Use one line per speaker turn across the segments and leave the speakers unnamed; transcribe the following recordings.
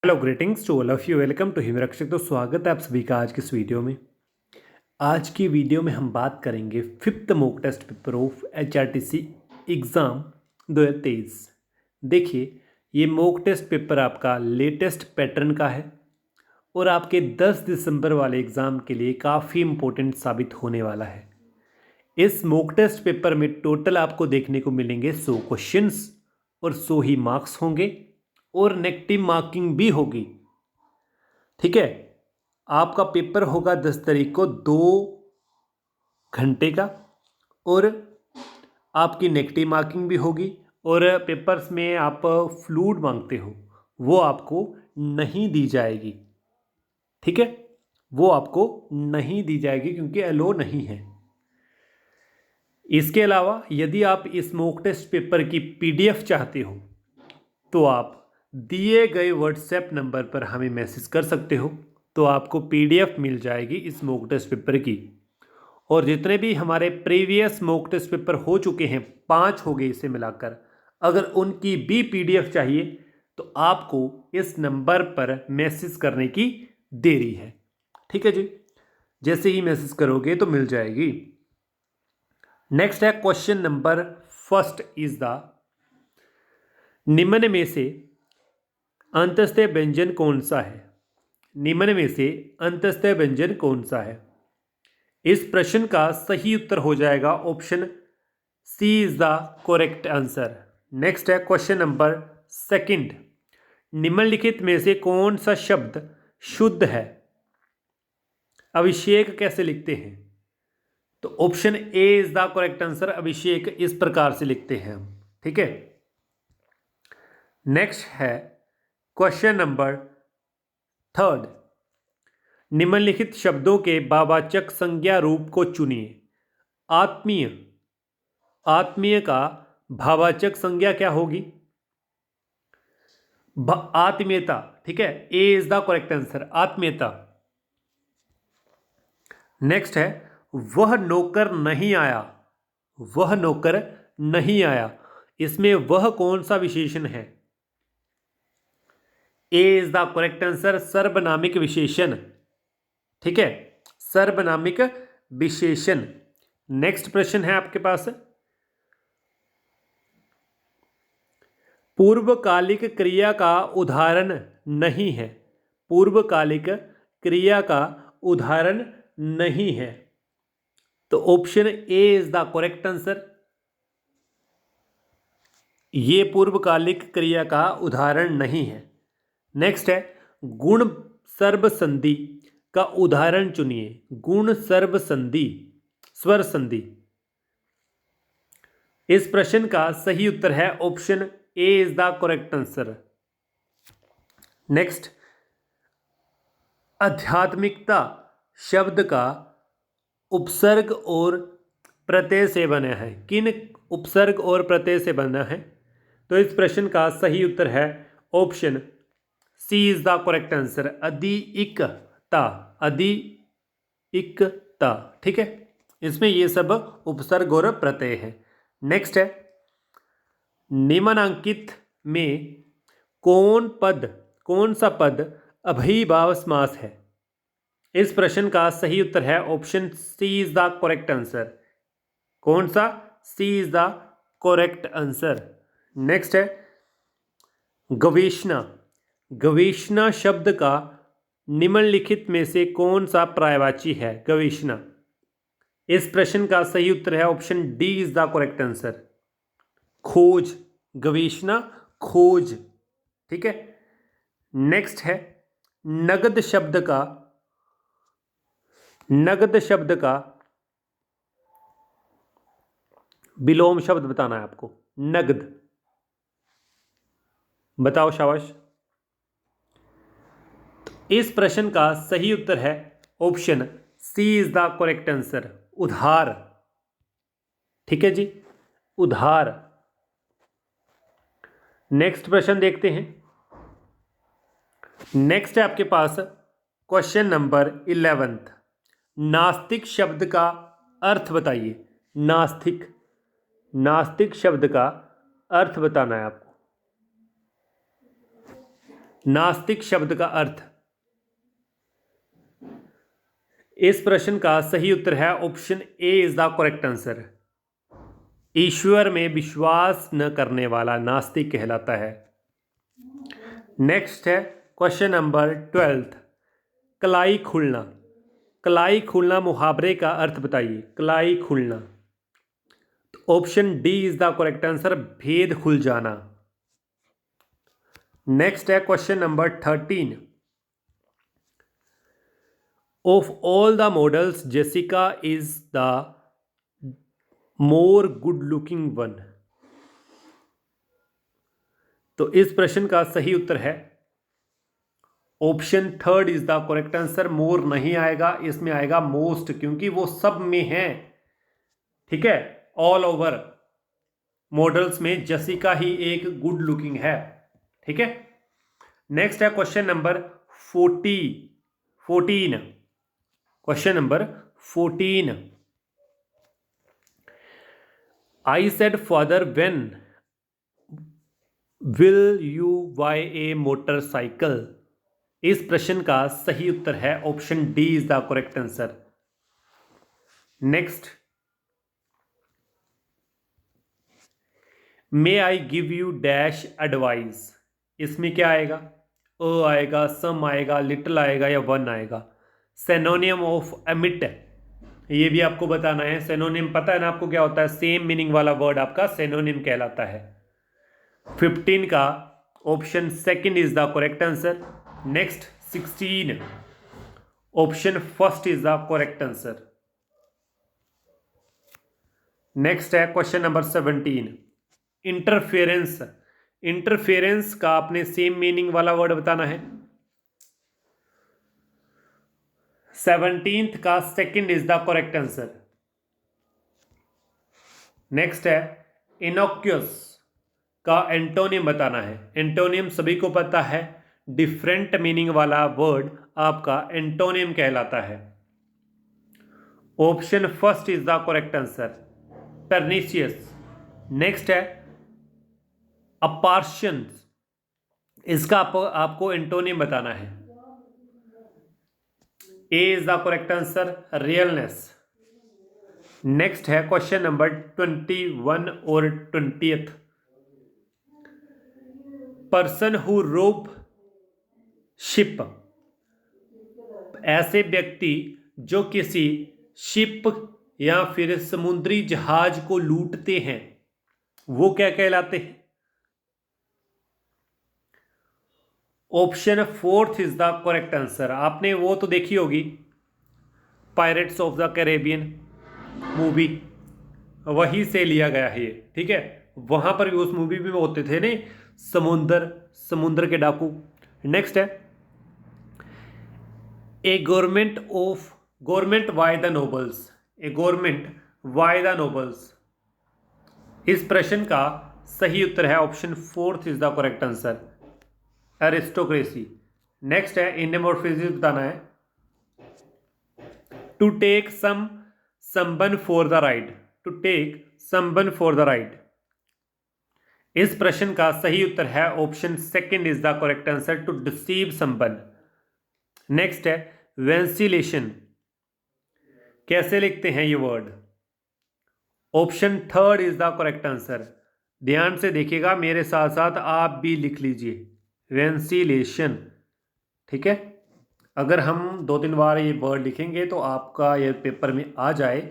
Hello greetings to all of you. Welcome to Himrakshak. तो स्वागत है आप सभी का आज की इस वीडियो में। आज की वीडियो में हम बात करेंगे fifth mock test paper of HRTC exam 2023। देखिए, ये मॉक टेस्ट पेपर आपका लेटेस्ट पैटर्न का है और आपके 10 दिसंबर वाले एग्ज़ाम के लिए काफ़ी इम्पोर्टेंट साबित होने वाला है। इस मॉक टेस्ट पेपर में टोटल आपको देखने को मिलेंगे 100 क्वेश्चंस और 100 ही मार्क्स होंगे और नेगेटिव मार्किंग भी होगी। ठीक है, आपका पेपर होगा 10 तारीख को 2 घंटे का और आपकी नेगेटिव मार्किंग भी होगी। और पेपर्स में आप फ्लूइड मांगते हो वो आपको नहीं दी जाएगी। ठीक है, वो आपको नहीं दी जाएगी क्योंकि अलो नहीं है। इसके अलावा यदि आप इस मॉक टेस्ट पेपर की PDF चाहते हो तो आप दिए गए व्हाट्सएप नंबर पर हमें मैसेज कर सकते हो, तो आपको PDF मिल जाएगी इस मॉक टेस्ट पेपर की। और जितने भी हमारे प्रीवियस मॉक टेस्ट पेपर हो चुके हैं, 5 हो गए इसे मिलाकर, अगर उनकी भी PDF चाहिए तो आपको इस नंबर पर मैसेज करने की देरी है। ठीक है जी, जैसे ही मैसेज करोगे तो मिल जाएगी। नेक्स्ट है question number first is the निम्न में से अंतस्थ व्यंजन कौन सा है। निम्न में से अंतस्थ व्यंजन कौन सा है। इस प्रश्न का सही उत्तर हो जाएगा option C is the correct answer. Next है क्वेश्चन नंबर सेकंड, निम्नलिखित में से कौन सा शब्द शुद्ध है। अभिषेक कैसे लिखते हैं, तो option A is the correct answer. अभिषेक इस प्रकार से लिखते हैं हम। ठीक है, नेक्स्ट है क्वेश्चन नंबर थर्ड, निम्नलिखित शब्दों के भाववाचक संज्ञा रूप को चुनिए। आत्मीय, आत्मीय का भाववाचक संज्ञा क्या होगी, आत्मीयता। ठीक है, A is the correct answer, आत्मीयता। नेक्स्ट है वह नौकर नहीं आया, वह नौकर नहीं आया, इसमें वह कौन सा विशेषण है। A is the correct answer, सर्वनामिक विशेषण। ठीक है, सर्वनामिक विशेषण। नेक्स्ट प्रश्न है आपके पास, पूर्वकालिक क्रिया का उदाहरण नहीं है। पूर्वकालिक क्रिया का उदाहरण नहीं है, तो option A is the correct answer. ये पूर्वकालिक क्रिया का उदाहरण नहीं है। नेक्स्ट है गुण सर्व संधि का उदाहरण चुनिए। गुण सर्व संधि, स्वर संधि। इस प्रश्न का सही उत्तर है option A is the correct answer. Next, आध्यात्मिकता शब्द का उपसर्ग और प्रत्यय से बना है। किन उपसर्ग और प्रत्यय से बना है, तो इस प्रश्न का सही उत्तर है option C is the correct answer, अधिइकता। अधिइकता। ठीक है, इसमें ये सब उपसर्ग और प्रत्यय है। नेक्स्ट है निम्नांकित में कौन सा पद अभिभाव समास है। इस प्रश्न का सही उत्तर है option C is the correct answer. कौन सा, C is the correct answer. Next है गवेषणा, गवेषणा शब्द का निम्नलिखित में से कौन सा पर्यायवाची है। गवेषणा, इस प्रश्न का सही उत्तर है option D is the correct answer, खोज। गवेषणा, खोज। ठीक है, नेक्स्ट है नगद शब्द का, नगद शब्द का विलोम शब्द बताना है आपको। नगद, बताओ शाबाश। इस प्रश्न का सही उत्तर है option C is the correct answer, उधार। ठीक है जी, उधार। नेक्स्ट प्रश्न देखते हैं। नेक्स्ट है आपके पास क्वेश्चन नंबर 11, नास्तिक शब्द का अर्थ बताइए। नास्तिक, नास्तिक शब्द का अर्थ बताना है आपको। नास्तिक शब्द का अर्थ। इस प्रश्न का सही उत्तर है option A is the correct answer. ईश्वर में विश्वास न करने वाला नास्तिक कहलाता है। नेक्स्ट है क्वेश्चन नंबर 12। कलाई खुलना। कलाई खुलना मुहावरे का अर्थ बताइए। कलाई खुलना। Option D is the correct answer, भेद खुल जाना। नेक्स्ट है question number 13। Of all the models Jessica is the more good looking one. तो इस प्रश्न का सही उत्तर है option third is the correct answer. More नहीं आएगा, इसमें आएगा मोस्ट, क्योंकि वो सब में है। ठीक है, ऑल ओवर मॉडल्स में जसिका ही एक गुड लुकिंग है। ठीक है, नेक्स्ट है question number 14। Question number 14। I said father when will you buy a motorcycle. इस प्रश्न का सही उत्तर है option D is the correct answer. Next, may I give you dash advice. इसमें क्या आएगा? अ आएगा, सम आएगा, लिटिल आएगा या वन आएगा। सिनोनिम ऑफ एमिट, ये भी आपको बताना है। सिनोनिम पता है ना आपको क्या होता है? सेम मीनिंग वाला वर्ड आपका सिनोनिम कहलाता है। 15 का option second is the correct answer. Next 16, option first is the correct answer. Next है क्वेश्चन नंबर 17। इंटरफेरेंस। इंटरफेरेंस का आपने सेम मीनिंग वाला वर्ड बताना है। 17th का second is the correct answer. Next है इनोक्यूस का एंटोनिम बताना है। एंटोनिम सभी को पता है, डिफरेंट मीनिंग वाला वर्ड आपका एंटोनिम कहलाता है। Option first is the correct answer, pernicious. Next है अपार्शन, इसका आपको एंटोनिम बताना है। A is the correct answer, realness. Next है क्वेश्चन नंबर 21 और 20th। Person who rob ship. ऐसे व्यक्ति जो किसी शिप या फिर समुद्री जहाज को लूटते हैं, वो क्या कहलाते हैं? Option fourth is the correct answer. आपने वो तो देखी होगी, pirates of the Caribbean movie, वहीं से लिया गया है ये। ठीक है, वहां पर भी, उस मूवी में होते थे ने समुद्र के डाकू। नेक्स्ट है a government by the nobles. A government by the nobles. इस प्रश्न का सही उत्तर है option fourth is the correct answer, aristocracy. Next है इंडेमोर्फिज्म बताना है। To take someone for the ride. To take someone for the ride. इस प्रश्न का सही उत्तर है option second is the correct answer, to deceive someone. Next है वेंसिलेशन, कैसे लिखते हैं ये word? Option third is the correct answer. ध्यान से देखिएगा, मेरे साथ साथ आप भी लिख लीजिए, वेंसिलेशन। ठीक है, अगर हम 2-3 बार ये वर्ड लिखेंगे तो आपका ये पेपर में आ जाए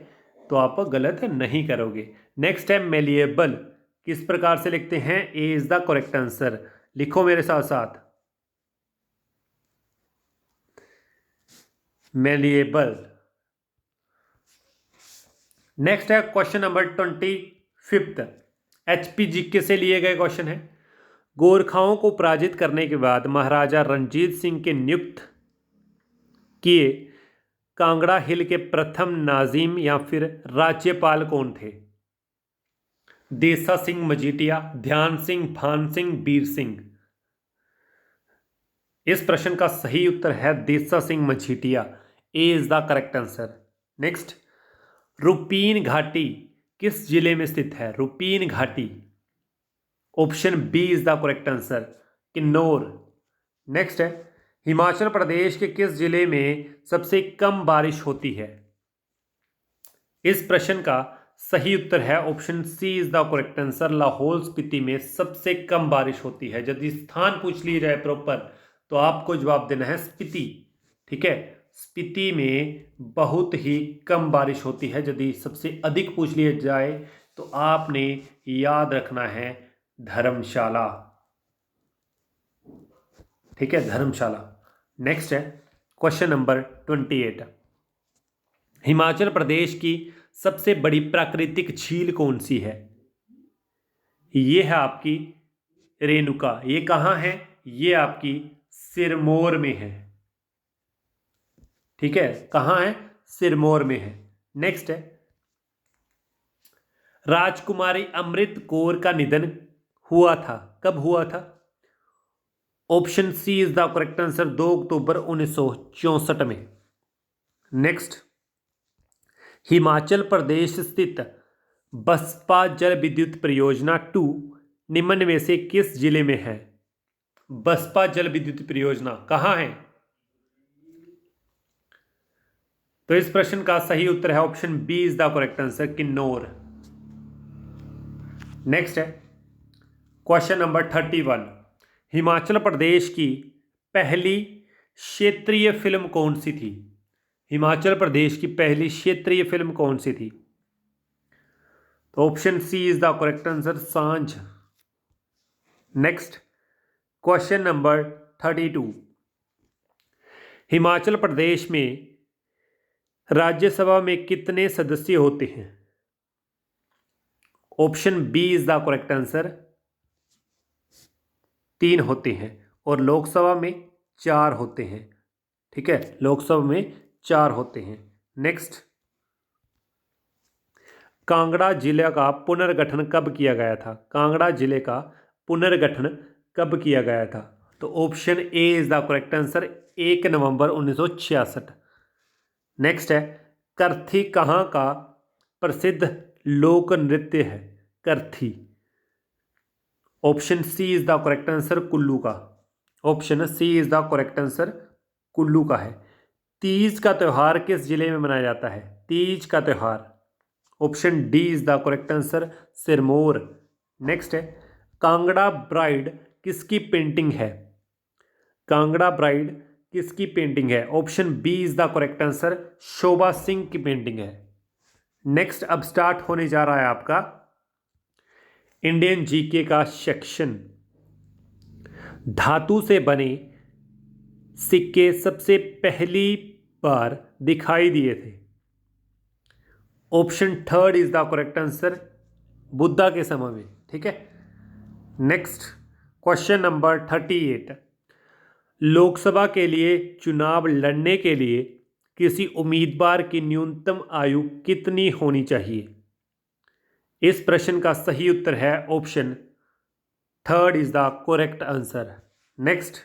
तो आप गलत नहीं करोगे। नेक्स्ट है मेलिएबल, किस प्रकार से लिखते हैं? ए इज द करेक्ट आंसर। लिखो मेरे साथ साथ, मेलिएबल। नेक्स्ट है क्वेश्चन नंबर 25। HPGK से लिए गए क्वेश्चन है। गोरखाओं को पराजित करने के बाद महाराजा रणजीत सिंह के नियुक्त किए कांगड़ा हिल के प्रथम नाजिम या फिर राज्यपाल कौन थे? देसा सिंह मजीठिया, ध्यान सिंह, भान सिंह, बीर सिंह। इस प्रश्न का सही उत्तर है Desa Singh Majithia. A is the correct answer. Next, Rupin घाटी किस जिले में स्थित है? रुपीन घाटी। Option B is the correct answer, Kinnaur. Next है, हिमाचल प्रदेश के किस जिले में सबसे कम बारिश होती है? इस प्रश्न का सही उत्तर है option C is the correct answer. Lahaul Spiti में सबसे कम बारिश होती है। यदि स्थान पूछ ली जाए प्रॉपर तो आपको जवाब देना है स्पीति। ठीक है, स्पीति में बहुत ही कम बारिश होती है। यदि सबसे अधिक पूछ लिया जाए तो आपने याद रखना है धर्मशाला। ठीक है, धर्मशाला। नेक्स्ट है क्वेश्चन नंबर 28। हिमाचल प्रदेश की सबसे बड़ी प्राकृतिक झील कौन सी है? ये है आपकी रेणुका। ये कहाँ है? ये आपकी सिरमौर में है। ठीक है, कहाँ है? सिरमौर में है। नेक्स्ट है, राजकुमारी अमृत कौर का निधन हुआ था, कब हुआ था? Option C is the correct answer, 2 अक्टूबर 1964 में। नेक्स्ट, हिमाचल प्रदेश स्थित बसपा जल विद्युत परियोजना 2 निम्न में से किस जिले में है? बसपा जल विद्युत परियोजना कहाँ है? तो इस प्रश्न का सही उत्तर है option B is the correct answer, Kinnaur. Next है क्वेश्चन नंबर 31। हिमाचल प्रदेश की पहली क्षेत्रीय फिल्म कौन सी थी? हिमाचल प्रदेश की पहली क्षेत्रीय फिल्म कौन सी थी? तो option C is the correct answer, सांझ। Next question number 32। Himachal Pradesh में राज्यसभा में कितने सदस्य होते हैं? Option B is the correct answer, 3 होते हैं। और लोकसभा में 4 होते हैं। ठीक है, लोकसभा में 4 होते हैं। नेक्स्ट, कांगड़ा जिले का पुनर्गठन कब किया गया था? कांगड़ा जिले का पुनर्गठन कब किया गया था? तो option A is the correct answer, 1 नवंबर 1966। नेक्स्ट है, करथी कहाँ का प्रसिद्ध लोक नृत्य है? Karthi. Option C is the correct answer, Kullu का। Option C is the correct answer, Kullu का है। तीज का त्यौहार किस जिले में मनाया जाता है? तीज का त्यौहार, option D is the correct answer, Sirmaur. Next है, कांगड़ा ब्राइड किसकी पेंटिंग है? कांगड़ा ब्राइड किसकी पेंटिंग है? Option B is the correct answer, Shobha Singh की पेंटिंग है। नेक्स्ट अब स्टार्ट होने जा रहा है आपका इंडियन जीके का सेक्शन। धातु से बने सिक्के सबसे पहली बार दिखाई दिए थे? Option third is the correct answer, Buddha के समय में। ठीक है, नेक्स्ट क्वेश्चन नंबर 38। लोकसभा के लिए चुनाव लड़ने के लिए किसी उम्मीदवार की न्यूनतम आयु कितनी होनी चाहिए? इस प्रश्न का सही उत्तर है option third is the correct answer. Next,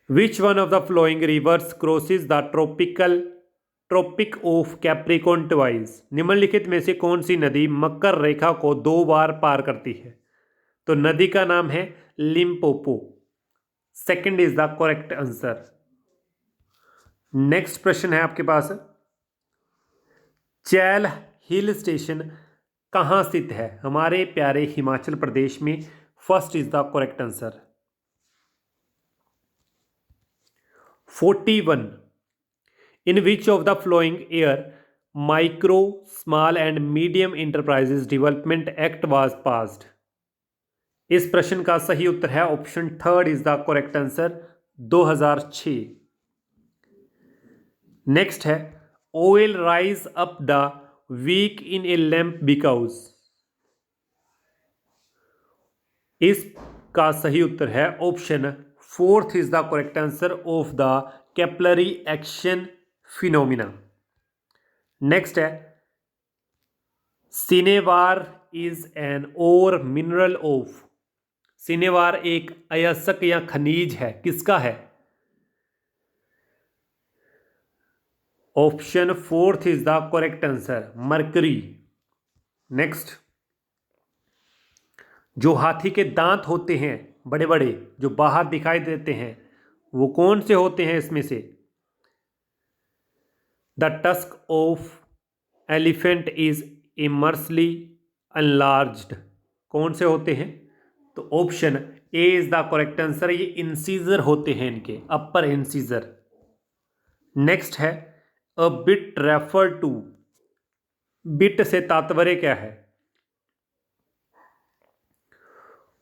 which one of the following rivers crosses the tropic of Capricorn twice? निम्नलिखित में से कौन सी नदी मकर रेखा को 2 बार पार करती है? तो नदी का नाम है Limpopo. Second is the correct answer. Next प्रश्न है आपके पास, चैल हिल स्टेशन कहाँ स्थित है? हमारे प्यारे हिमाचल प्रदेश में। First is the correct answer. 41। In which of the following year micro small and medium enterprises development act was passed? इस प्रश्न का सही उत्तर है option third is the correct answer, 2006। Next है, oil rise up the wick in a lamp because? इसका सही उत्तर है option fourth is the correct answer, of the capillary action phenomena. Next है, सिनेवार इज एन और mineral of? Cinnabar एक अयस्क या खनिज है, किसका है? Option fourth is the correct answer, mercury. Next, जो हाथी के दांत होते हैं बड़े बड़े जो बाहर दिखाई देते हैं वो कौन से होते हैं इसमें से? The tusk of elephant is immensely enlarged. कौन से होते हैं? तो option A is the correct answer. ये इंसीजर होते हैं, इनके अपर इंसीजर। नेक्स्ट है a bit refer to. Bit से तात्पर्य क्या है?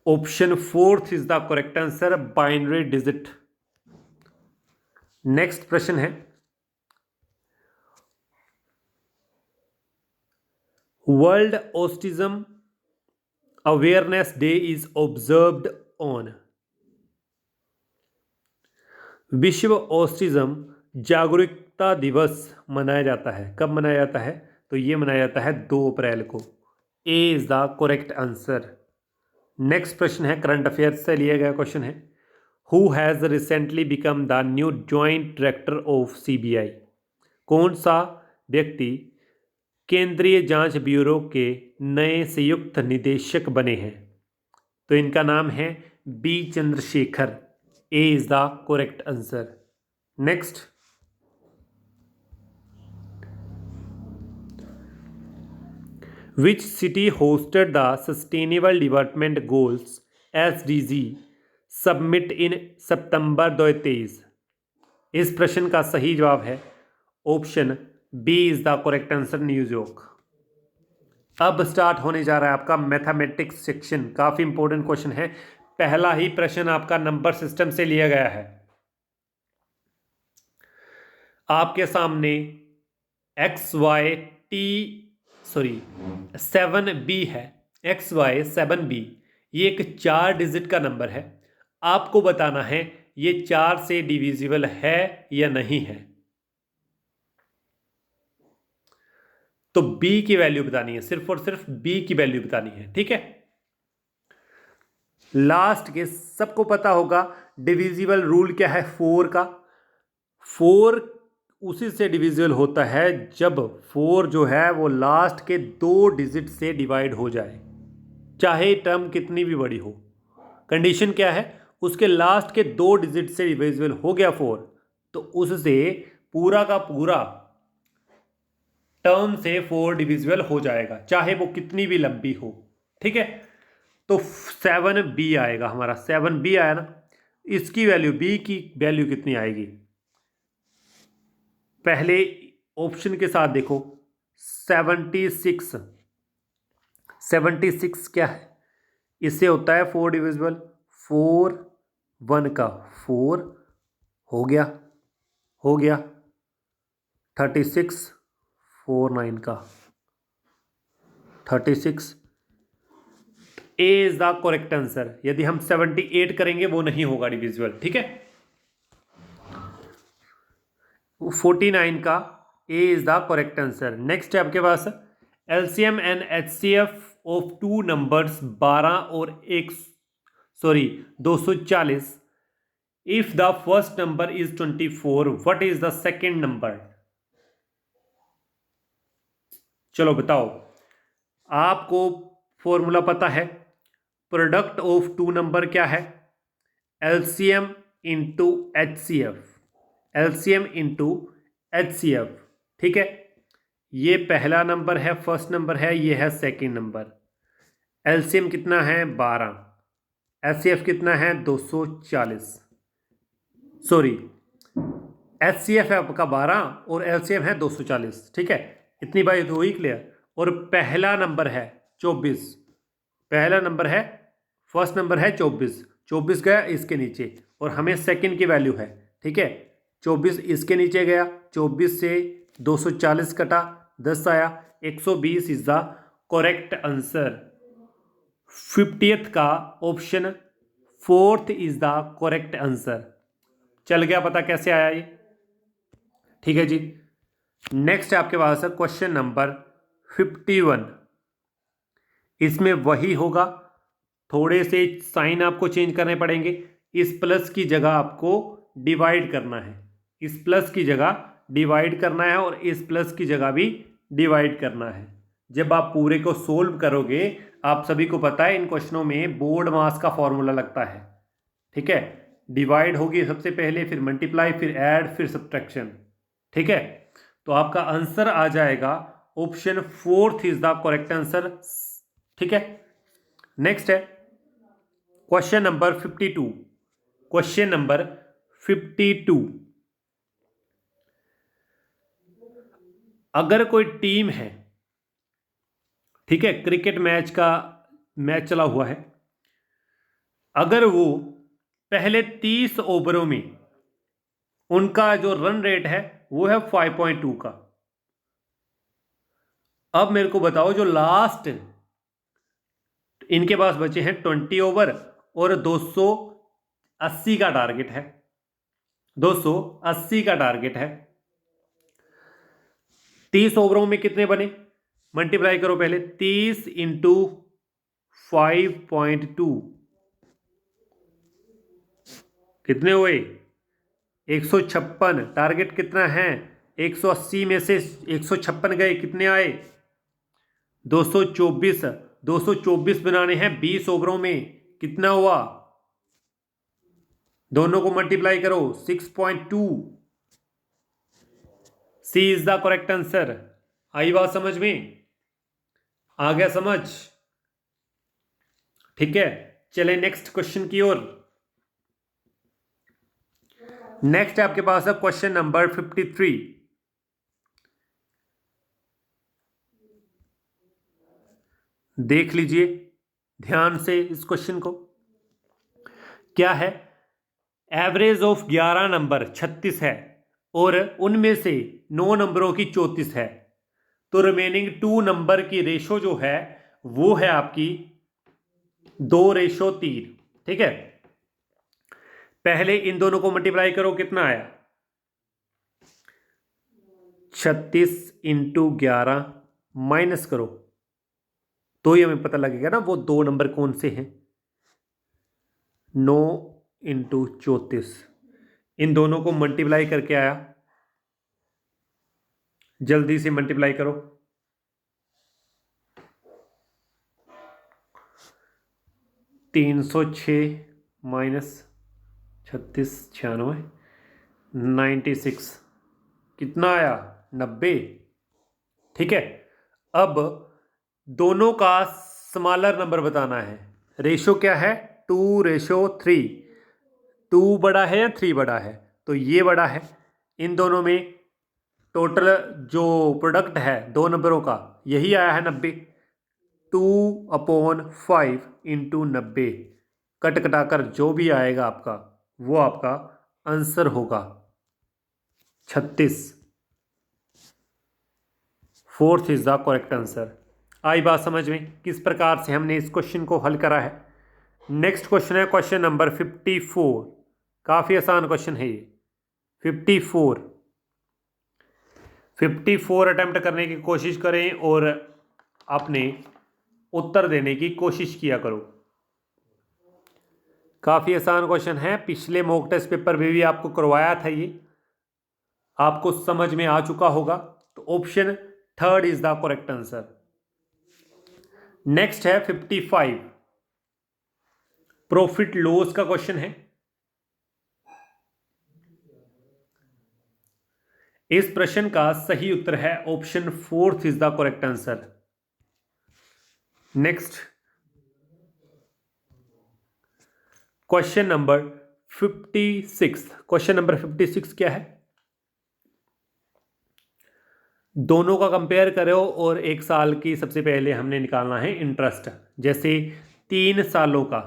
Option fourth is the correct answer, binary digit. Next प्रश्न है world autism awareness day is observed on. विश्व ऑटिज्म जागरूकता दिवस मनाया जाता है। कब मनाया जाता है? तो ये मनाया जाता है 2 अप्रैल को। A is the correct answer. Next प्रश्न है करंट अफेयर्स से लिया गया क्वेश्चन है who has recently become the new joint director of CBI. कौन सा व्यक्ति केंद्रीय जांच ब्यूरो के नए संयुक्त निदेशक बने हैं? तो इनका नाम है B Chandrashekhar. A is the correct answer. Next which city hosted the sustainable development goals SDG summit in September 2023। इस प्रश्न का सही जवाब है option B is the correct answer, New York. अब स्टार्ट होने जा रहा है आपका मैथमेटिक्स सेक्शन। काफी इंपॉर्टेंट क्वेश्चन है। पहला ही प्रश्न आपका नंबर सिस्टम से लिया गया है। आपके सामने XY 7B है। XY 7B ये एक 4 डिजिट का नंबर है। आपको बताना है ये 4 से डिविजिबल है या नहीं है। तो B की वैल्यू बतानी है, सिर्फ और सिर्फ B की वैल्यू बतानी है। ठीक है, लास्ट के सबको पता होगा डिविजिबल रूल क्या है 4 का। 4 उसी से डिविजिबल होता है जब 4 जो है वो लास्ट के 2 डिजिट से डिवाइड हो जाए, चाहे टर्म कितनी भी बड़ी हो। कंडीशन क्या है? उसके लास्ट के 2 डिजिट से डिविजिबल हो गया 4, तो उससे पूरा का पूरा टर्म से 4 डिविजिबल हो जाएगा, चाहे वो कितनी भी लंबी हो। ठीक है, तो 7B आएगा हमारा। 7B आया ना, इसकी वैल्यू B की वैल्यू कितनी आएगी? पहले ऑप्शन के साथ देखो 76। 76 क्या है? इससे होता है 4 डिविजिबल। 4 1 का 4 हो गया 36 4 9 का 36। ए इज द करेक्ट आंसर। यदि हम 78 करेंगे वो नहीं होगा डिविजिबल। ठीक है, 49 का A is the correct answer. Next है आपके पास LCM and HCF of 2 numbers 12 और 240। If the first number is 24 what is the second number? चलो बताओ, आपको फॉर्मूला पता है। प्रोडक्ट ऑफ 2 नंबर क्या है? LCM into HCF। LCM into HCF। ठीक है, ये पहला नंबर है, फर्स्ट नंबर है, ये है सेकंड नंबर। LCM कितना है? 12। HCF कितना है? 240। सॉरी, HCF है आपका 12 और LCM है 240। ठीक है, इतनी बात तो हुई क्लियर। और पहला नंबर है 24। पहला नंबर है, फर्स्ट नंबर है 24। 24 गया इसके नीचे और हमें सेकंड की वैल्यू है। ठीक है, 24 इसके नीचे गया, 24 से 240 कटा, 10 आया, 120 is the correct answer. 50th का option 4th is the correct answer. चल गया पता कैसे आया ये? ठीक है जी, नेक्स्ट आपके पास है क्वेश्चन नंबर 51। इसमें वही होगा, थोड़े से साइन आपको चेंज करने पड़ेंगे। इस प्लस की जगह आपको डिवाइड करना है, इस प्लस की जगह डिवाइड करना है और इस प्लस की जगह भी डिवाइड करना है। जब आप पूरे को सोल्व करोगे आप सभी को पता है इन क्वेश्चनों में बोर्ड मास का फॉर्मूला लगता है, ठीक है। डिवाइड होगी सबसे पहले, फिर मल्टीप्लाई, फिर ऐड, फिर सब्ट्रैक्शन, ठीक है। तो आपका आंसर आ जाएगा option 4 is the correct answer, ठीक है। नेक्स्ट है क्वेश्चन नंबर 52। क्वेश्चन नंबर 52, अगर कोई टीम है, ठीक है, क्रिकेट मैच चला हुआ है, अगर वो पहले 30 ओवरों में उनका जो रन रेट है वो है 5.2 का, अब मेरे को बताओ जो लास्ट इनके पास बचे हैं 20 ओवर और 280 का टारगेट है, 280 का टारगेट है। 30 ओवरों में कितने बने, मल्टीप्लाई करो पहले, 30 इंटू 5.2 कितने हुए, 156। टारगेट कितना है, 180 में से 156 गए, कितने आए, 224। 224 बनाने हैं 20 ओवरों में, कितना हुआ, दोनों को मल्टीप्लाई करो, 6.2। सी इज द करेक्ट आंसर। आई बात समझ में, आ गया समझ, ठीक है। चले नेक्स्ट क्वेश्चन की ओर। नेक्स्ट आपके पास है क्वेश्चन नंबर 53। देख लीजिए ध्यान से इस क्वेश्चन को, क्या है, एवरेज ऑफ 11 नंबर 36 है और उनमें से 9 नंबरों की 34 है, तो रिमेनिंग 2 नंबर की रेशो जो है वो है आपकी 2:3, ठीक है। पहले इन दोनों को मल्टीप्लाई करो, कितना आया, 36 इंटू 11 माइनस करो, तो ही हमें पता लगेगा ना वो 2 नंबर कौन से हैं। 9 इंटू 34, इन दोनों को मल्टीप्लाई करके आया, जल्दी से मल्टीप्लाई करो, 306 माइनस 36 96, 96 कितना आया, 90, ठीक है। अब दोनों का स्मॉलर नंबर बताना है, रेशो क्या है, 2:3, 2 बड़ा है या 3 बड़ा है, तो ये बड़ा है। इन दोनों में टोटल जो प्रोडक्ट है 2 नंबरों का यही आया है 90, 2/5 इंटू 90, कट कटाकर जो भी आएगा आपका वो आपका आंसर होगा 36। 4th is the correct answer. आई बात समझ में किस प्रकार से हमने इस क्वेश्चन को हल करा है। नेक्स्ट क्वेश्चन है क्वेश्चन नंबर 54। काफ़ी आसान क्वेश्चन है ये। 54 अटेम्प्ट करने की कोशिश करें और अपने उत्तर देने की कोशिश किया करो। काफ़ी आसान क्वेश्चन है, पिछले मॉक टेस्ट पेपर में भी आपको करवाया था, ये आपको समझ में आ चुका होगा। तो option 3 is the correct answer. Next है 55, प्रॉफिट लॉस का क्वेश्चन है। इस प्रश्न का सही उत्तर है option 4 is the correct answer. Next question number 56। Question number 56 क्या है, दोनों का कंपेयर करो और 1 साल की सबसे पहले हमने निकालना है इंटरेस्ट। जैसे 3 सालों का,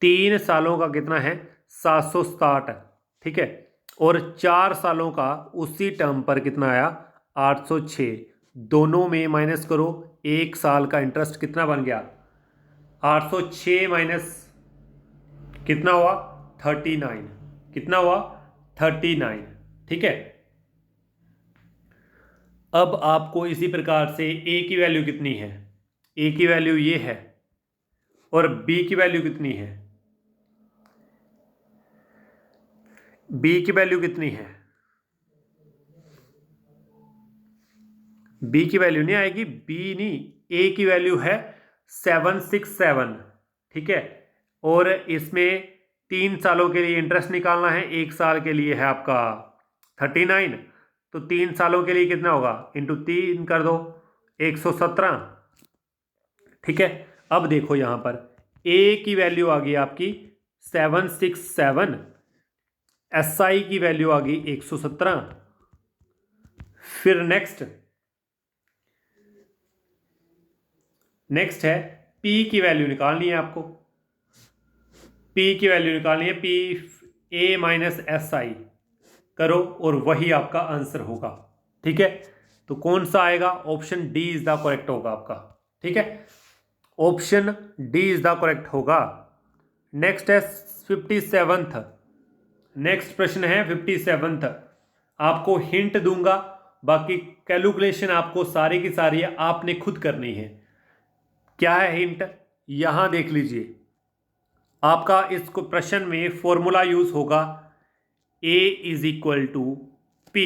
3 सालों का कितना है 760, ठीक है, और 4 सालों का उसी टर्म पर कितना आया 806। दोनों में माइनस करो, 1 साल का इंटरेस्ट कितना बन गया 806 माइनस कितना हुआ 39, कितना हुआ 39, ठीक है। अब आपको इसी प्रकार से ए की वैल्यू कितनी है, ए की वैल्यू ये है और बी की वैल्यू कितनी है, बी की वैल्यू कितनी है, बी की वैल्यू नहीं आएगी, बी नहीं, ए की वैल्यू है 767, ठीक है। और इसमें 3 सालों के लिए इंटरेस्ट निकालना है, 1 साल के लिए है आपका 39, तो 3 सालों के लिए कितना होगा, इंटू 3 कर दो, 117, ठीक है। अब देखो यहाँ पर ए की वैल्यू आ गई आपकी 767, SI की वैल्यू आ गई 117। फिर नेक्स्ट है पी की वैल्यू निकालनी है आपको, पी की वैल्यू निकालनी है, पी ए माइनस SI करो और वही आपका आंसर होगा, ठीक है। तो कौन सा आएगा, option D is the correct होगा आपका, ठीक है। Option D is the correct होगा। नेक्स्ट है 57th, नेक्स्ट प्रश्न है 57th। आपको हिंट दूंगा, बाकी कैलकुलेशन आपको सारी की सारी आपने खुद करनी है। क्या है हिंट, यहां देख लीजिए, आपका इसको प्रश्न में फॉर्मूला यूज होगा A is equal to P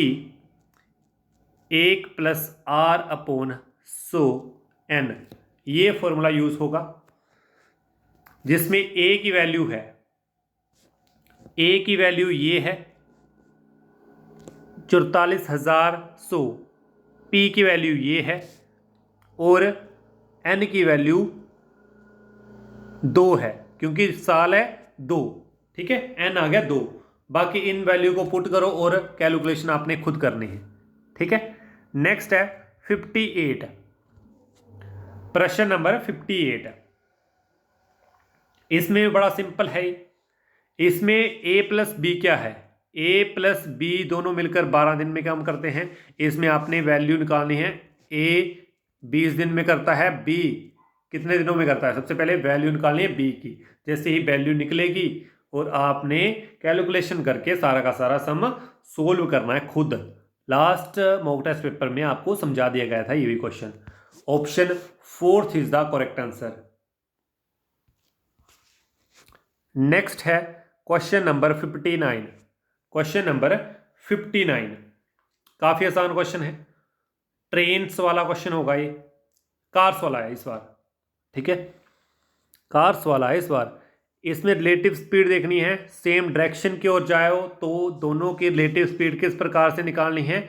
1+R/100N, ये फॉर्मूला यूज होगा, जिसमें A की वैल्यू है, A की वैल्यू ये है 44,100, P की वैल्यू ये है और N की वैल्यू 2 है, क्योंकि साल है 2, ठीक है। N आ गया 2, बाकी इन वैल्यू को पुट करो और कैलकुलेशन आपने खुद करनी है, ठीक है। नेक्स्ट है 58, प्रश्न नंबर 58। इसमें बड़ा सिंपल है, इसमें A प्लस बी क्या है, A प्लस बी दोनों मिलकर 12 दिन में काम करते हैं। इसमें आपने वैल्यू निकालनी है, A 20 दिन में करता है, B कितने दिनों में करता है। सबसे पहले वैल्यू निकालनी है B की, जैसे ही वैल्यू निकलेगी और आपने कैलकुलेशन करके सारा का सारा सम सोल्व करना है खुद। लास्ट मॉक टेस्ट पेपर में आपको समझा दिया गया था ये भी question. Option 4 is the correct answer. Next है क्वेश्चन नंबर 59, क्वेश्चन नंबर 59 काफी आसान क्वेश्चन है, ट्रेन्स वाला क्वेश्चन होगा ये, कार्स वाला है इस बार, ठीक है, कार्स वाला है इस बार। इसमें रिलेटिव स्पीड देखनी है, सेम डायरेक्शन की ओर जाओ तो दोनों की रिलेटिव स्पीड किस प्रकार से निकालनी है,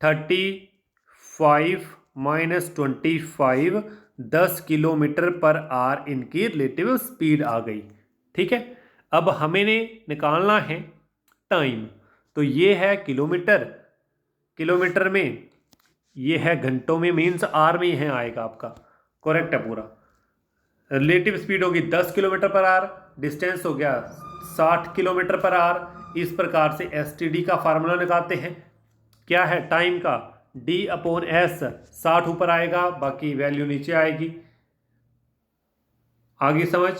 35 माइनस 25, 10 किलोमीटर पर आवर इनकी रिलेटिव स्पीड आ गई, ठीक है। अब हमें निकालना है टाइम, तो ये है किलोमीटर, किलोमीटर में, ये है घंटों में, मीन्स आर में यह आएगा आपका, करेक्ट है पूरा। रिलेटिव स्पीड होगी 10 किलोमीटर पर आवर, डिस्टेंस हो गया 60 किलोमीटर पर आवर। इस प्रकार से STD का फार्मूला निकालते हैं, क्या है टाइम का, D/S, 60 ऊपर आएगा, बाकी वैल्यू नीचे आएगी। आगे समझ,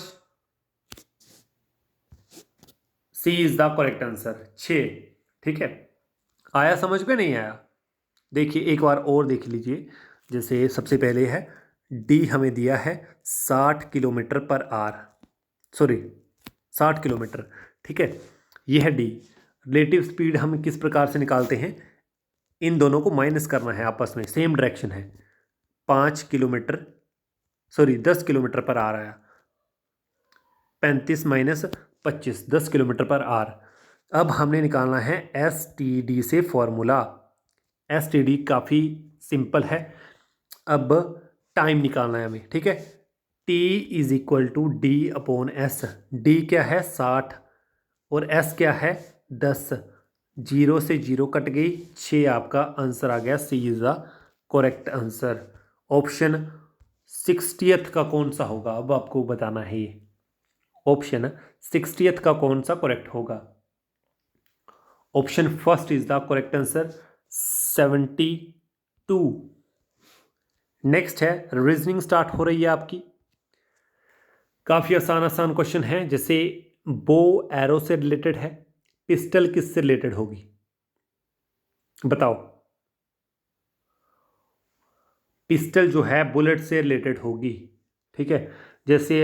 C is the correct answer, 6, ठीक है। आया समझ में, नहीं आया, देखिए एक बार और देख लीजिए। जैसे सबसे पहले है D हमें दिया है 60 kilometre per hour, sorry 60 kilometre, ठीक है, ये है D। रिलेटिव स्पीड हम किस प्रकार से निकालते हैं, इन दोनों को माइनस करना है आपस में, सेम डायरेक्शन है, 5 kilometre, sorry 10 kilometre per hour आया, 35 माइनस 25, 10 किलोमीटर पर आवर। अब हमने निकालना है STD से फॉर्मूला, STD काफ़ी सिंपल है। अब टाइम निकालना है हमें, ठीक है, T is equal to D/S, D क्या है 60 और S क्या है 10, 0 से 0 कट गई, 6 आपका आंसर आ गया, C is the correct answer. Option 60th का कौन सा होगा, अब आपको बताना है ये, ऑप्शन 60th का कौन सा करेक्ट होगा। Option first is the correct answer, 72। Next है रीजनिंग स्टार्ट हो रही है आपकी, काफ़ी आसान आसान क्वेश्चन है, जैसे बो एरो से रिलेटेड है, पिस्टल किससे रिलेटेड होगी बताओ। पिस्टल जो है बुलेट से रिलेटेड होगी, ठीक है। जैसे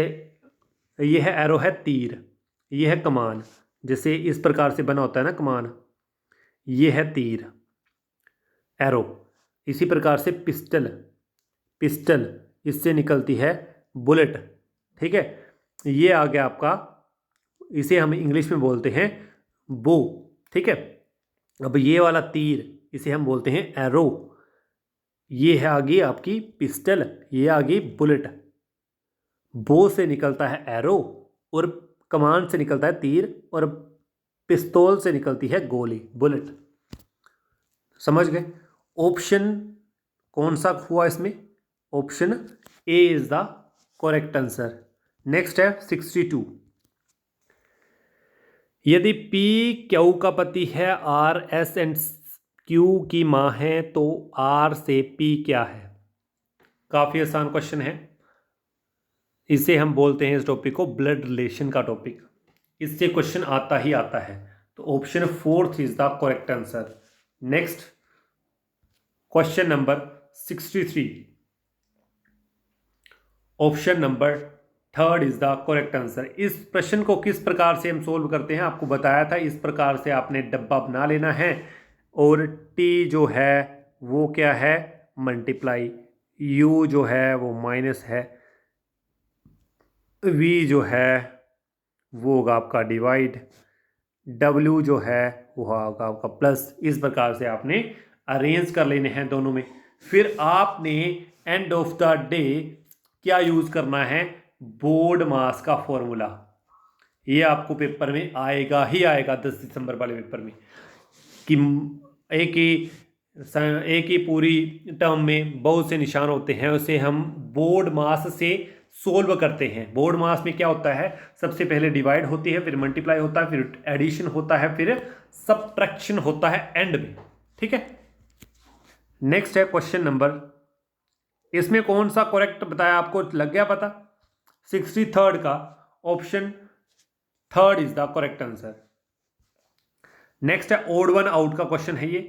ये है एरो है तीर, ये है कमान, जैसे इस प्रकार से बना होता है ना कमान, ये है तीर एरो। इसी प्रकार से पिस्टल, पिस्टल इससे निकलती है बुलेट, ठीक है। ये आ गया आपका, इसे हम इंग्लिश में बोलते हैं बो, ठीक है। अब ये वाला तीर, इसे हम बोलते हैं एरो। ये है आ गई आपकी पिस्टल, ये आ गई बुलेट। बो से निकलता है एरो, और कमान से निकलता है तीर, और पिस्तौल से निकलती है गोली, बुलेट। समझ गए। ऑप्शन कौन सा हुआ इसमें? Option A is the correct answer. Next है 62। यदि पी क्यू का पति है, आर एस एंड क्यू की मां है, तो आर से पी क्या है? काफी आसान क्वेश्चन है। इसे हम बोलते हैं, इस टॉपिक को, ब्लड रिलेशन का टॉपिक। इससे क्वेश्चन आता ही आता है, तो option fourth is the correct answer. Next question number 63। Option number third is the correct answer. इस प्रश्न को किस प्रकार से हम सोल्व करते हैं आपको बताया था। इस प्रकार से आपने डब्बा बना लेना है, और टी जो है वो क्या है? मल्टीप्लाई। यू जो है वो माइनस है, वी जो है वो होगा आपका डिवाइड, डब्ल्यू जो है वो होगा आपका प्लस। इस प्रकार से आपने अरेंज कर लेने हैं दोनों में। फिर आपने एंड ऑफ द डे क्या यूज करना है? बोर्ड मास का फॉर्मूला। ये आपको पेपर में आएगा ही आएगा 10 दिसंबर वाले पेपर में, कि एक ही पूरी टर्म में बहुत से निशान होते हैं, उसे हम बोर्ड मास से सोल्व करते हैं। बोर्ड मास में क्या होता है? सबसे पहले डिवाइड होती है, फिर मल्टीप्लाई होता है, फिर एडिशन होता है, फिर सबट्रैक्शन होता है एंड में, ठीक है। नेक्स्ट है क्वेश्चन नंबर, इसमें कौन सा करेक्ट बताया आपको, लग गया पता? 63 का option third is the correct answer. Next है ओड वन आउट का क्वेश्चन है। ये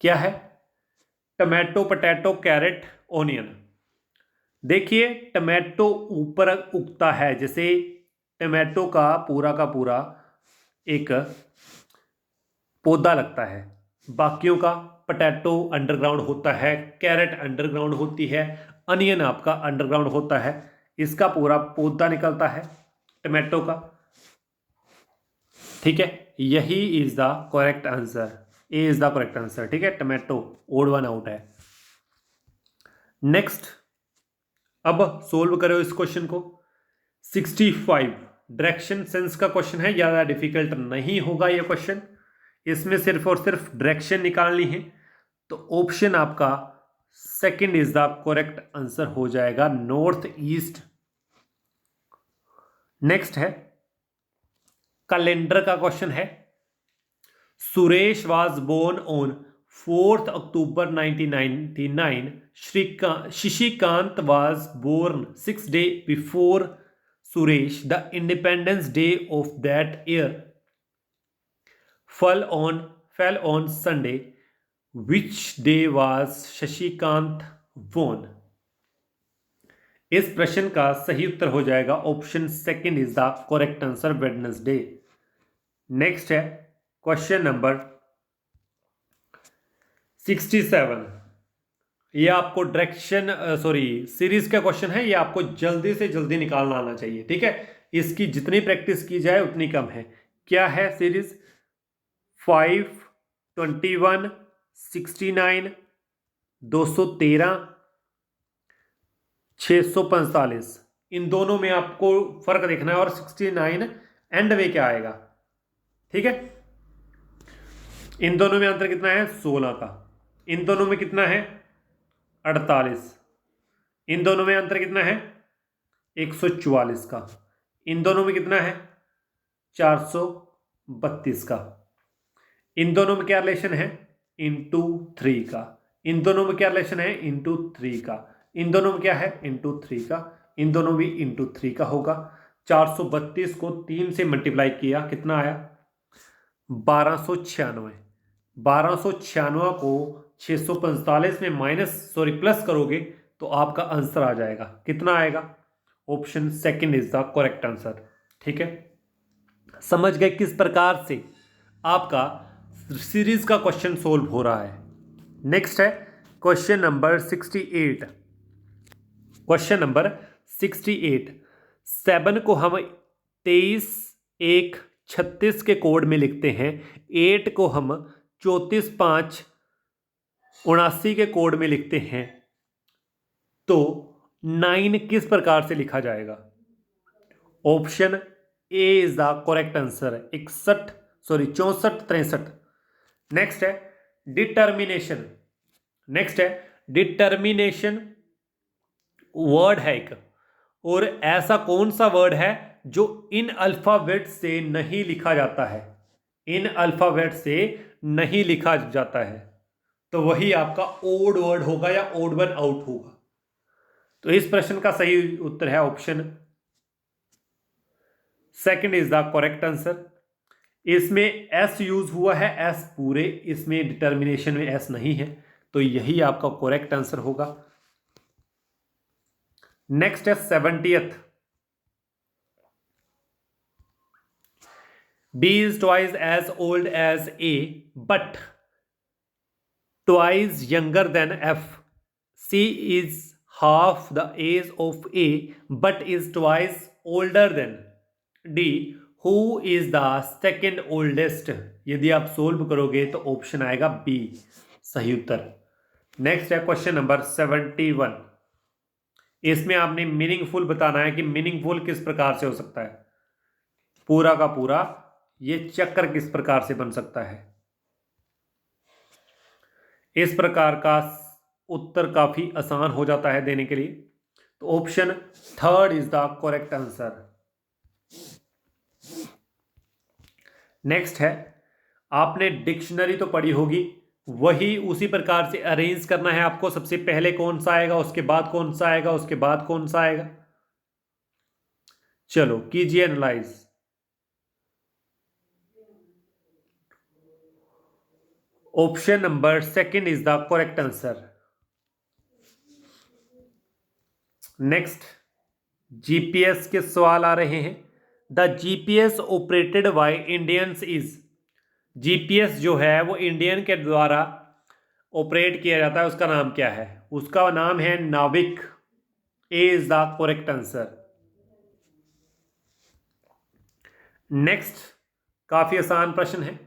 क्या है? Tomato, potato, carrot, onion. देखिए टमाटो ऊपर उगता है, जैसे टमाटो का पूरा एक पौधा लगता है। बाकियों का पोटैटो अंडरग्राउंड होता है, कैरेट अंडरग्राउंड होती है, अनियन आपका अंडरग्राउंड होता है। इसका पूरा पौधा निकलता है टमाटो का, ठीक है। यही is the correct answer, A is the correct answer, ठीक है। टमाटो ओड वन आउट है। नेक्स्ट, अब सोल्व करो इस क्वेश्चन को। 65 डायरेक्शन सेंस का क्वेश्चन है, ज्यादा डिफिकल्ट नहीं होगा ये क्वेश्चन। इसमें सिर्फ और सिर्फ डायरेक्शन निकालनी है, तो ऑप्शन आपका second is the correct answer हो जाएगा, नॉर्थ ईस्ट। नेक्स्ट है कैलेंडर का क्वेश्चन है। Suresh was born on 4th October 1999. Shishikant was born 6 days before Suresh. The Independence Day of that year fell on Sunday. Which day was Shishikant born? इस प्रश्न का सही उत्तर हो जाएगा option second is the correct answer, Wednesday. Next है question number 67। ये आपको डायरेक्शन सीरीज का क्वेश्चन है, ये आपको जल्दी से जल्दी निकालना आना चाहिए, ठीक है। इसकी जितनी प्रैक्टिस की जाए उतनी कम है। क्या है सीरीज? 5, 21, 69, 213, 645। इन दोनों में आपको फर्क देखना है, और 69 एंड में क्या आएगा, ठीक है। इन दोनों में अंतर कितना है? 16 का। इन दोनों में कितना है? 48। इन दोनों में अंतर कितना है? 144 का। इन दोनों में कितना है? 432 का। इन दोनों में क्या रिलेशन है? इंटू 3 का। इन दोनों में क्या रिलेशन है? इंटू 3 का। इन दोनों में क्या है? इंटू 3 का। इन दोनों भी इंटू 3 का होगा। 432 को 3 से मल्टीप्लाई किया, कितना आया? 1296। 1296 को 645 में प्लस करोगे तो आपका आंसर आ जाएगा। कितना आएगा? Option second is the correct answer, ठीक है। समझ गए किस प्रकार से आपका सीरीज का क्वेश्चन सोल्व हो रहा है। नेक्स्ट है क्वेश्चन नंबर 68। Question number 68। 7 को हम 23/1/36 के कोड में लिखते हैं। 8 को हम 34/5/79 के कोड में लिखते हैं। तो 9 किस प्रकार से लिखा जाएगा? Option A is the correct answer. 64 next है डिटर्मिनेशन। डिटर्मिनेशन वर्ड है एक, और ऐसा कौन सा वर्ड है जो इन अल्फाबेट से नहीं लिखा जाता है? इन अल्फाबेट से नहीं लिखा जाता है, तो वही आपका ओड वर्ड होगा या ओड वन आउट होगा। तो इस प्रश्न का सही उत्तर है option second is the correct answer. इसमें एस यूज हुआ है, एस पूरे, इसमें डिटर्मिनेशन में एस नहीं है, तो यही आपका करेक्ट आंसर होगा। नेक्स्ट है 70th। B is twice as old as A but twice younger than F. C is half the age of A but is twice older than D. Who is the second oldest? यदि आप solve करोगे तो option आएगा B सही उत्तर। Next है question number 71। इसमें आपने meaningful बताना है कि मीनिंगफुल किस प्रकार से हो सकता है। पूरा का पूरा ये चक्कर किस प्रकार से बन सकता है। इस प्रकार का उत्तर काफी आसान हो जाता है देने के लिए। तो option third is the correct answer. Next है, आपने डिक्शनरी तो पढ़ी होगी, वही उसी प्रकार से अरेंज करना है आपको। सबसे पहले कौन सा आएगा, उसके बाद कौन सा आएगा, उसके बाद कौन सा आएगा। चलो कीजिए analyse. Option number second is the correct answer. Next, GPS के सवाल आ रहे हैं। The GPS operated by Indians is, GPS जो है वो इंडियन के द्वारा ऑपरेट किया जाता है, उसका नाम क्या है? उसका नाम है NavIC. A is the correct answer. Next, काफी आसान प्रश्न है।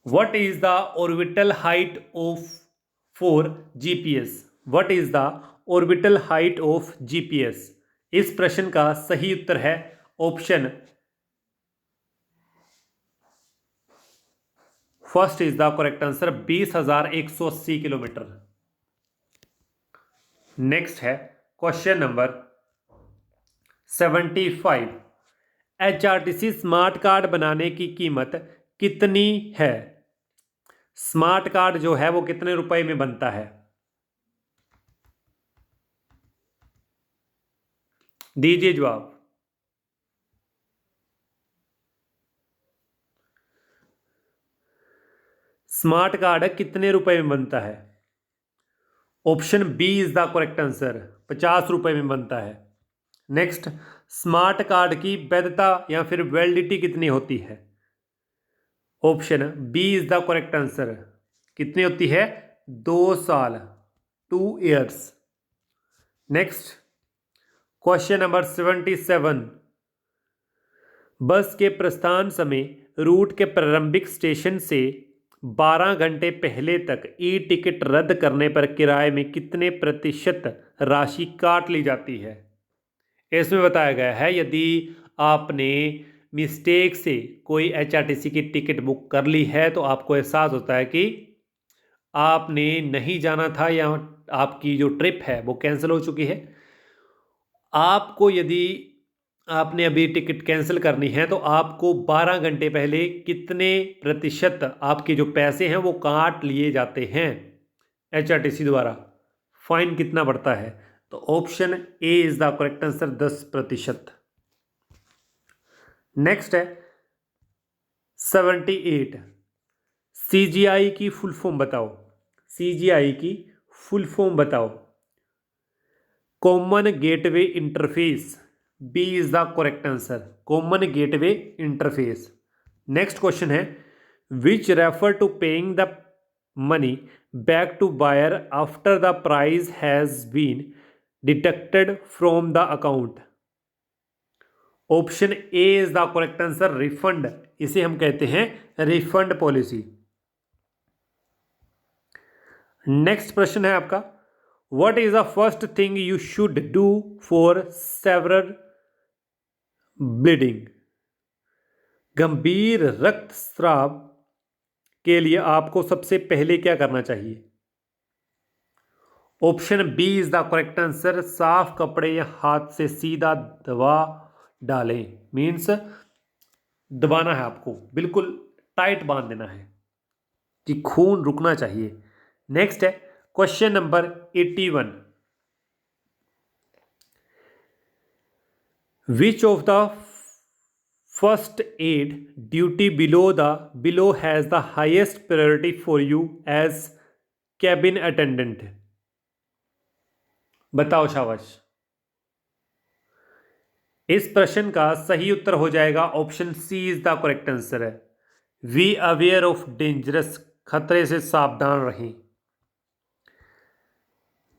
What is the orbital height of for GPS? What is the orbital height of GPS? इस प्रश्न का सही उत्तर है option first is the correct answer, 20,180 kilometre. Next है question number 75। HRTC smart card बनाने की कीमत कितनी है? स्मार्ट कार्ड जो है वो कितने रुपए में बनता है? दीजिए जवाब। स्मार्ट कार्ड कितने रुपए में बनता है? Option B is the correct answer, 50 रुपए में बनता है। नेक्स्ट, स्मार्ट कार्ड की वैधता या फिर वैलिडिटी कितनी होती है? Option B is the correct answer. कितनी होती है? 2 साल, 2 ईयर्स। Next, question number 77। बस के प्रस्थान समय रूट के प्रारंभिक स्टेशन से 12 घंटे पहले तक ई टिकट रद्द करने पर किराए में कितने प्रतिशत राशि काट ली जाती है? इसमें बताया गया है यदि आपने मिस्टेक से कोई एचआरटीसी की टिकट बुक कर ली है तो आपको एहसास होता है कि आपने नहीं जाना था या आपकी जो ट्रिप है वो कैंसिल हो चुकी है। आपको यदि आपने अभी टिकट कैंसिल करनी है तो आपको 12 घंटे पहले कितने प्रतिशत आपके जो पैसे हैं वो काट लिए जाते हैं एचआरटीसी द्वारा, फाइन कितना बढ़ता है? तो option A is the correct answer, 10%। Next है 78। सीजीआई की फुल फॉर्म बताओ। सीजीआई की फुल फॉर्म बताओ। Common gateway interface, B is the correct answer, common gateway interface. Next question है, which refer to paying the money back to buyer after the price has been deducted from the account. Option A is the correct answer, refund. इसे हम कहते हैं refund policy. Next प्रश्न है आपका, what is the first thing you should do for several bleeding. गंभीर रक्तस्राव के लिए आपको सबसे पहले क्या करना चाहिए। Option B is the correct answer, साफ कपड़े या हाथ से सीधा दबा डालें। मीन्स दबाना है आपको, बिल्कुल टाइट बांध देना है कि खून रुकना चाहिए। नेक्स्ट है question number 81, which of the first aid duty below has the highest priority for you as cabin attendant. बताओ शाबाश। इस प्रश्न का सही उत्तर हो जाएगा option C is the correct answer है, वी अवेयर ऑफ डेंजरस, खतरे से सावधान रहें।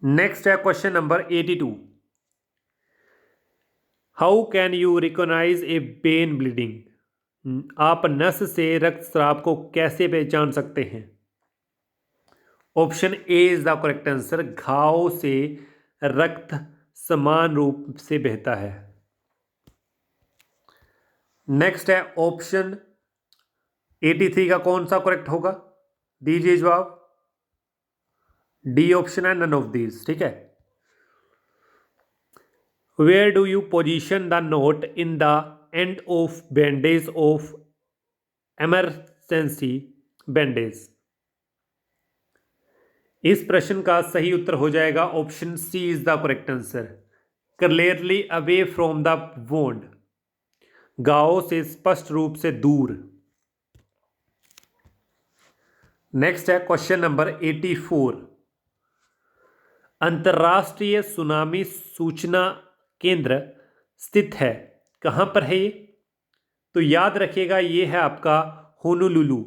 नेक्स्ट है question number 82, how can you recognise a vein bleeding. आप नस से रक्तस्राव को कैसे पहचान सकते हैं। Option A is the correct answer, घाव से रक्त समान रूप से बहता है। नेक्स्ट है ऑप्शन 83 का कौन सा करेक्ट होगा, दीजिए जवाब। डी ऑप्शन है नन ऑफ दीज, ठीक है। Where do you position the knot in the end of bandage of emergency bandage. इस प्रश्न का सही उत्तर हो जाएगा option C is the correct answer, clearly away from the wound, घाव से स्पष्ट रूप से दूर। नेक्स्ट है क्वेश्चन नंबर 84, अंतर्राष्ट्रीय सुनामी सूचना केंद्र स्थित है, कहां पर है ये। तो याद रखिएगा ये है आपका Honolulu,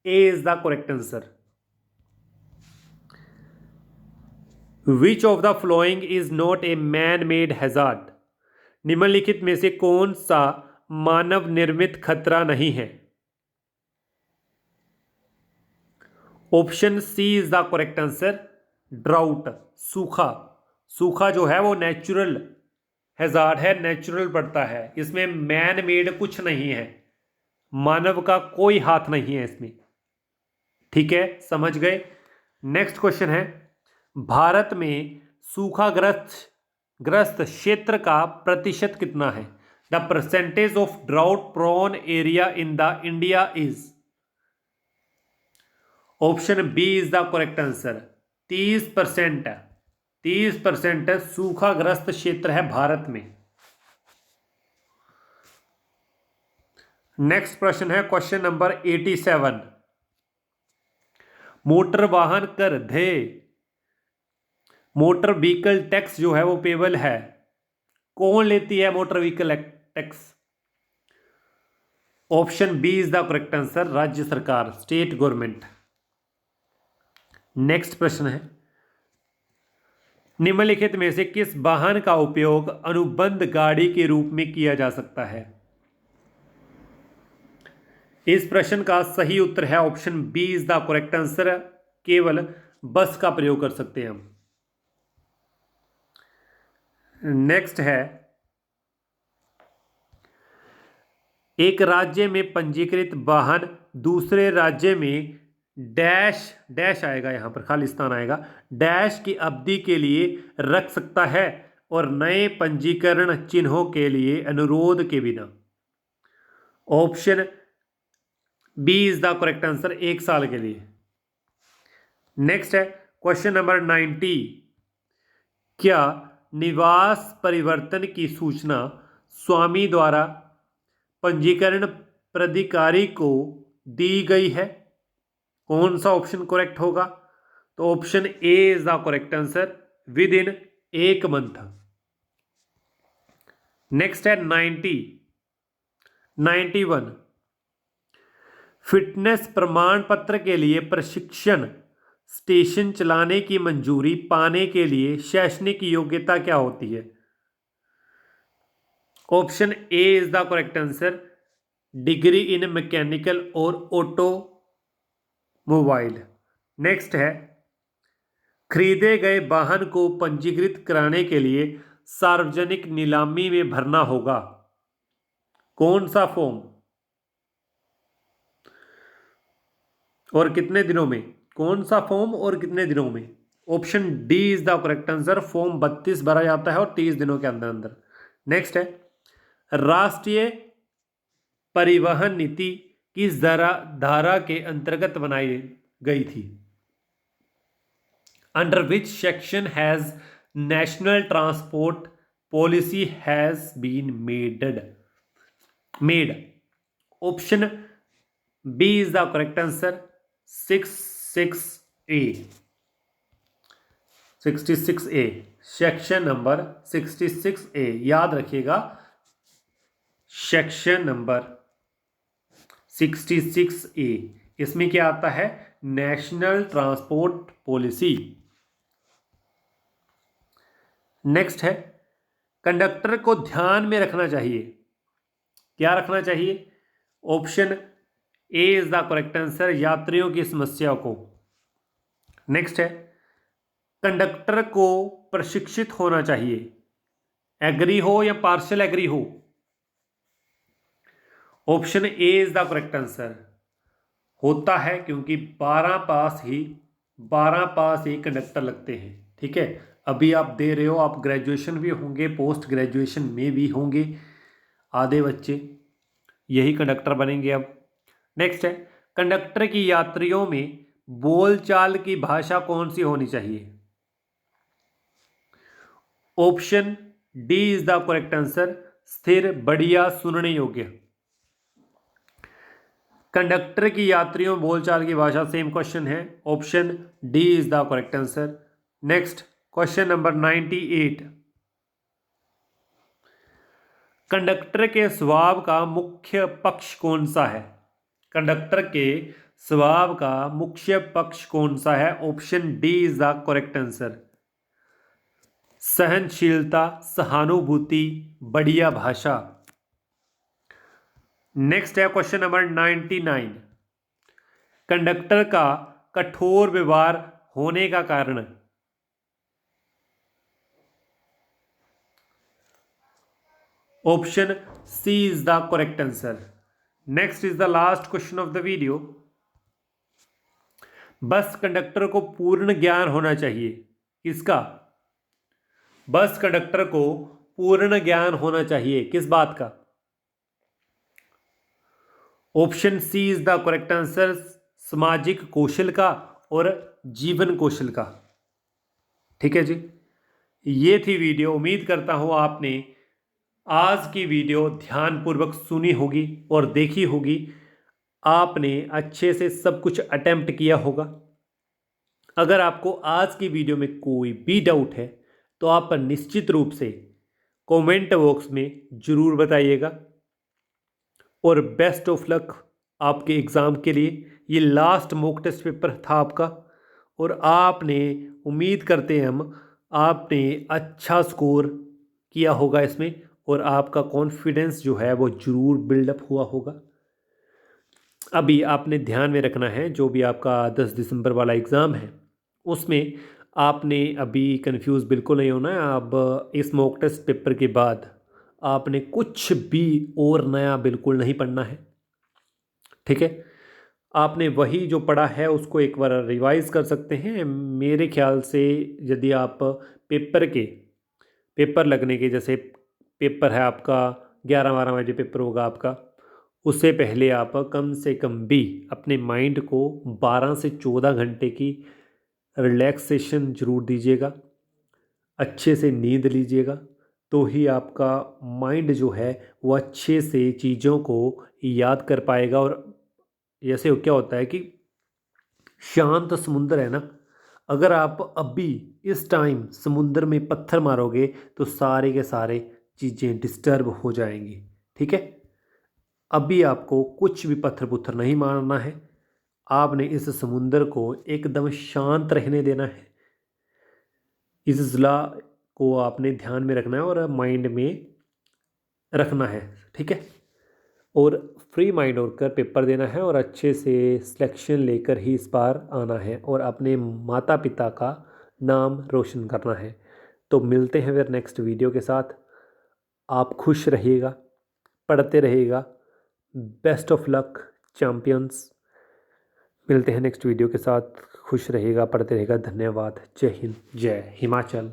A is the correct answer. Which of the following is not a man made hazard. निम्नलिखित में से कौन सा मानव निर्मित खतरा नहीं है। Option C is the correct answer, drought, सूखा। सूखा जो है वो नेचुरल हैजार्ड है, नेचुरल पड़ता है, इसमें मैन मेड कुछ नहीं है, मानव का कोई हाथ नहीं है इसमें। ठीक है, समझ गए। नेक्स्ट क्वेश्चन है, भारत में सूखाग्रस्त क्षेत्र का प्रतिशत कितना है। The percentage of drought prone area in the India is. Option B is the correct answer, 30% है, 30% सूखाग्रस्त क्षेत्र है भारत में। नेक्स्ट प्रश्न है क्वेश्चन नंबर 87, मोटर वाहन कर देय मोटर व्हीकल टैक्स जो है वो पेबल है, कौन लेती है motor vehicle tax. Option B is the correct answer, राज्य सरकार, स्टेट गवर्नमेंट। नेक्स्ट प्रश्न है, निम्नलिखित में से किस वाहन का उपयोग अनुबंध गाड़ी के रूप में किया जा सकता है। इस प्रश्न का सही उत्तर है option B is the correct answer, केवल बस का प्रयोग कर सकते हैं हम। नेक्स्ट है, एक राज्य में पंजीकृत वाहन दूसरे राज्य में डैश डैश आएगा, यहां पर खालिस्तान आएगा, डैश की अवधि के लिए रख सकता है और नए पंजीकरण चिन्हों के लिए अनुरोध के बिना। Option B is the correct answer, 1 साल के लिए। नेक्स्ट है क्वेश्चन नंबर 90, क्या निवास परिवर्तन की सूचना स्वामी द्वारा पंजीकरण प्राधिकारी को दी गई है। कौन सा ऑप्शन करेक्ट होगा। तो option A is the correct answer, with in 1 month. Next है 91, फिटनेस प्रमाण पत्र के लिए प्रशिक्षण स्टेशन चलाने की मंजूरी पाने के लिए शैक्षणिक योग्यता क्या होती है? Option A is the correct answer, degree in mechanical और ऑटोमोबाइल। नेक्स्ट है, खरीदे गए वाहन को पंजीकृत कराने के लिए सार्वजनिक नीलामी में भरना होगा कौन सा फॉर्म और कितने दिनों में? कौन सा फॉर्म और कितने दिनों में? Option D is the correct answer, form 32 भरा जाता है और 30 दिनों के अंदर अंदर। नेक्स्ट है, राष्ट्रीय परिवहन नीति किस धारा के अंतर्गत बनाई गई थी? Under which section has national transport policy has been made? Option B is the correct answer, 66A section number 66A याद रखिएगा, सेक्शन नंबर 66A इसमें क्या आता है? National transport policy. नेक्स्ट है, कंडक्टर को ध्यान में रखना चाहिए, क्या रखना चाहिए? Option A is the correct answer, यात्रियों की समस्या को। नेक्स्ट है, कंडक्टर को प्रशिक्षित होना चाहिए, एग्री हो या पार्शियल एग्री हो? Option A is the correct answer, होता है, क्योंकि 12 पास ही कंडक्टर लगते हैं। ठीक है, अभी आप दे रहे हो, आप ग्रेजुएशन भी होंगे, पोस्ट ग्रेजुएशन में भी होंगे, आधे बच्चे यही कंडक्टर बनेंगे अब। नेक्स्ट है, कंडक्टर की यात्रियों में बोलचाल की भाषा कौन सी होनी चाहिए? Option D is the correct answer, स्थिर, बढ़िया, सुनने योग्य। कंडक्टर की यात्रियों बोलचाल की भाषा, सेम क्वेश्चन है, option D is the correct answer. Next question number 98, conductor के स्वभाव का मुख्य पक्ष कौन सा है? कंडक्टर के स्वभाव का मुख्य पक्ष कौन सा है? Option D is the correct answer, सहनशीलता, सहानुभूति, बढ़िया भाषा। नेक्स्ट है क्वेश्चन नंबर 99, कंडक्टर का कठोर व्यवहार होने का कारण? Option C is the correct answer. Next is the last question of the video, bus conductor को पूर्ण ज्ञान होना चाहिए, किसका? बस कंडक्टर को पूर्ण ज्ञान होना चाहिए, किस बात का? Option C is the correct answer, सामाजिक कौशल का और जीवन कौशल का। ठीक है जी, ये थी वीडियो। उम्मीद करता हूँ आपने आज की वीडियो ध्यानपूर्वक सुनी होगी और देखी होगी, आपने अच्छे से सब कुछ अटेम्प्ट किया होगा। अगर आपको आज की वीडियो में कोई भी डाउट है तो आप निश्चित रूप से कमेंट बॉक्स में ज़रूर बताइएगा। और बेस्ट ऑफ लक आपके एग्ज़ाम के लिए। ये लास्ट मॉक टेस्ट पेपर था आपका और आपने, उम्मीद करते हैं हम, आपने अच्छा स्कोर किया होगा इसमें और आपका कॉन्फिडेंस जो है वो ज़रूर बिल्डअप हुआ होगा। अभी आपने ध्यान में रखना है, जो भी आपका 10 दिसंबर वाला एग्ज़ाम है उसमें आपने अभी कंफ्यूज बिल्कुल नहीं होना है। अब इस मॉक टेस्ट पेपर के बाद आपने कुछ भी और नया बिल्कुल नहीं पढ़ना है। ठीक है, आपने वही जो पढ़ा है उसको एक बार रिवाइज़ कर सकते हैं। मेरे ख्याल से यदि आप पेपर लगने के, जैसे पेपर है आपका 11-12 बजे पेपर होगा आपका, उससे पहले आप कम से कम भी अपने माइंड को 12 से 14 घंटे की रिलैक्सेशन ज़रूर दीजिएगा, अच्छे से नींद लीजिएगा, तो ही आपका माइंड जो है वो अच्छे से चीज़ों को याद कर पाएगा। और जैसे क्या होता है कि शांत समुंदर है ना, अगर आप अभी इस टाइम समुंदर में पत्थर मारोगे तो सारे के सारे चीज़ें डिस्टर्ब हो जाएंगी। ठीक है, अभी आपको कुछ भी पत्थर पुत्थर नहीं मारना है आपने इस समुंदर को एकदम शांत रहने देना है। इस ज़िला को आपने ध्यान में रखना है और माइंड में रखना है, ठीक है। और फ्री माइंड होकर पेपर देना है और अच्छे से सिलेक्शन लेकर ही इस बार आना है और अपने माता पिता का नाम रोशन करना है। तो मिलते हैं फिर नेक्स्ट वीडियो के साथ। आप खुश रहिएगा, पढ़ते रहिएगा। Best of luck champions. मिलते हैं नेक्स्ट वीडियो के साथ। खुश रहिएगा, पढ़ते रहिएगा। धन्यवाद। जय हिंद, जय हिमाचल।